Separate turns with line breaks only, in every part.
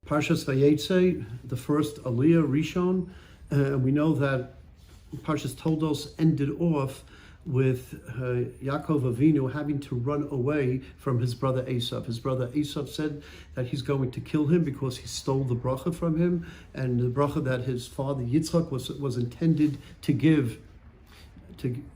Parshas Vayeitzei, the first Aliyah, Rishon, we know that Parshas Toldos ended off with Yaakov Avinu having to run away from his brother Esav. His brother Esav said that he's going to kill him because he stole the bracha from him, and the bracha that his father Yitzchak was intended to give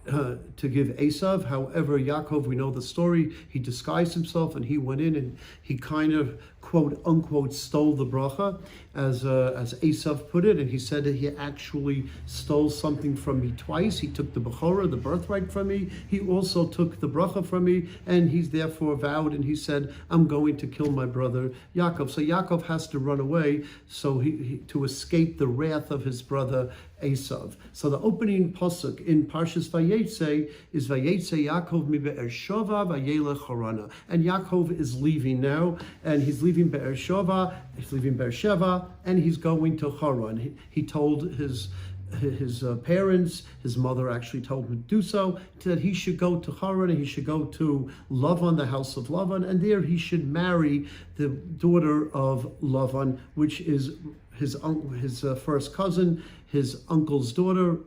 Esav. However, Yaakov, we know the story, he disguised himself and he went in and he kind of quote unquote stole the bracha, as Esav put it, and he said that he actually stole something from me twice. He took the bechorah, the birthright, from me. He also took the bracha from me, and he's therefore vowed and he said, I'm going to kill my brother Yaakov. So Yaakov has to run away so he to escape the wrath of his brother Esav. So the opening pasuk in Parshas Vayeitzei is Vayeitzei Yaakov mi Be'ersheva vayelech Harana. And Yaakov is leaving now, and he's leaving Be'ersheva, and he's going to Haran. He told his parents, his mother actually told him to do so, that he should go to Haran and he should go to Lavan, the house of Lavan, and there he should marry the daughter of Lavan, which is his first cousin, his uncle's daughter,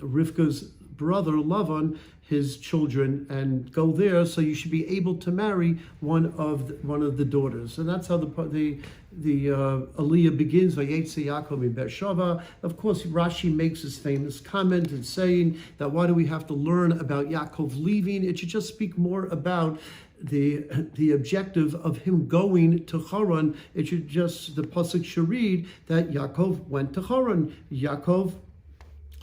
Rivka's brother Lavan, his children, and go there. So you should be able to marry one of the daughters, and that's how the Aliyah begins. Vayeitzei Yaakov mi Be'ersheva. Of course, Rashi makes his famous comment and saying that why do we have to learn about Yaakov leaving? It should just speak more about the objective of him going to Haran. It should just, the pasuk should read that Yaakov went to Haran. Yaakov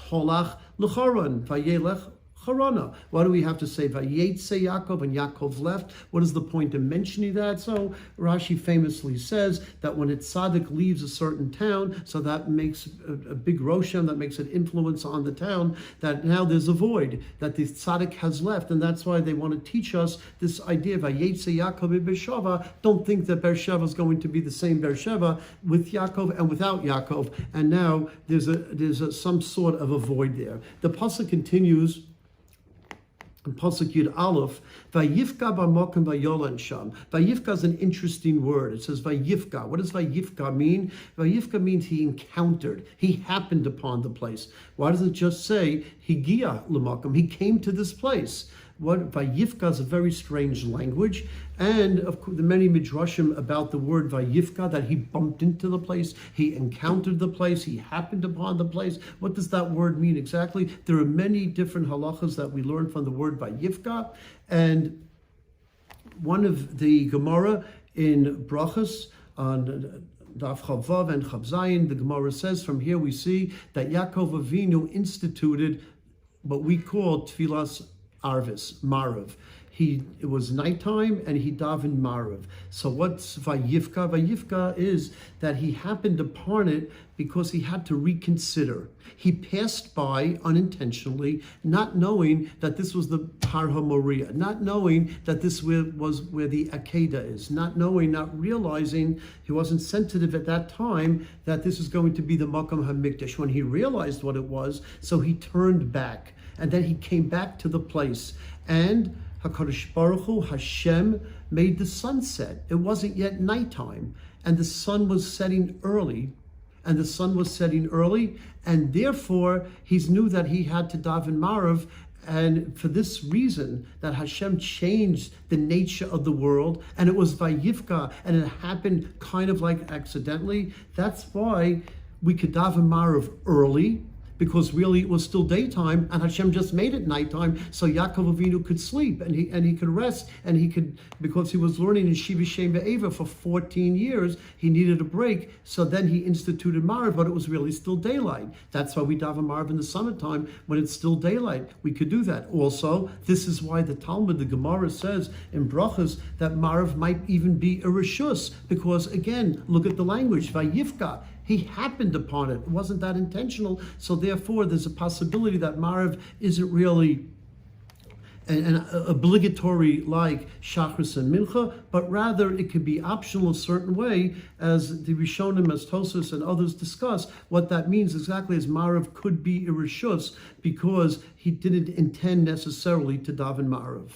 holach l'Haran vayelech Harana. Why do we have to say Vayeitzei Yaakov and Yaakov left? What is the point of mentioning that? So Rashi famously says that when a tzaddik leaves a certain town, so that makes a big roshan, that makes an influence on the town, that now there's a void, that the tzaddik has left, and that's why they want to teach us this idea of Vayeitzei Yaakov in Be'ersheva. Don't think that Be'ersheva is going to be the same Be'ersheva with Yaakov and without Yaakov, and now there's some sort of a void there. The pasuk continues in Pasuk Yud Aleph, Vayifka b'makom vayolan sham. Vayifka is an interesting word. It says Vayifka. What does Vayifka mean? Vayifka means he encountered. He happened upon the place. Why does it just say Higia l'makom? He came to this place. What Vayifka is a very strange language, and of course the many midrashim about the word Vayifka, that he bumped into the place, he encountered the place, he happened upon the place. What does that word mean exactly? There are many different halachas that we learn from the word Vayifka, and one of the Gemara in Brachos on Daf Chavav and Chav Zayin, the Gemara says, from here we see that Yaakov Avinu instituted what we call Tfilas Arvis, Marav. It was nighttime and he davened Marav. So what's Vayifka? Vayifka is that he happened upon it because he had to reconsider. He passed by unintentionally, not knowing that this was the Har HaMoriah, not knowing that this was where the Akedah is, not realizing, he wasn't sensitive at that time that this is going to be the Makam HaMikdash. When he realized what it was, so he turned back. And then he came back to the place, and HaKadosh Baruch Hu, Hashem, made the sun set. It wasn't yet nighttime, and the sun was setting early, and therefore he knew that he had to daven Marav, and for this reason that Hashem changed the nature of the world, and it was Vayifka, and it happened kind of like accidentally. That's why we could daven Marav early, because really it was still daytime and Hashem just made it nighttime, so Yaakov Avinu could sleep and he could rest, and he could, because he was learning in Shiva Shem Ve'eva for 14 years, he needed a break, so then he instituted Marav, but it was really still daylight. That's why we daven Marav in the summertime when it's still daylight. We could do that. Also, this is why the Talmud, the Gemara says in Brachos, that Marav might even be a Rishus, because again, look at the language, Vayifka. He happened upon it. It wasn't that intentional. So therefore, there's a possibility that Marav isn't really an obligatory like Shachris and Mincha, but rather it could be optional a certain way, as the Rishonim, as Tosas and others discuss. What that means exactly is Marav could be a Rishus because he didn't intend necessarily to daven Marav.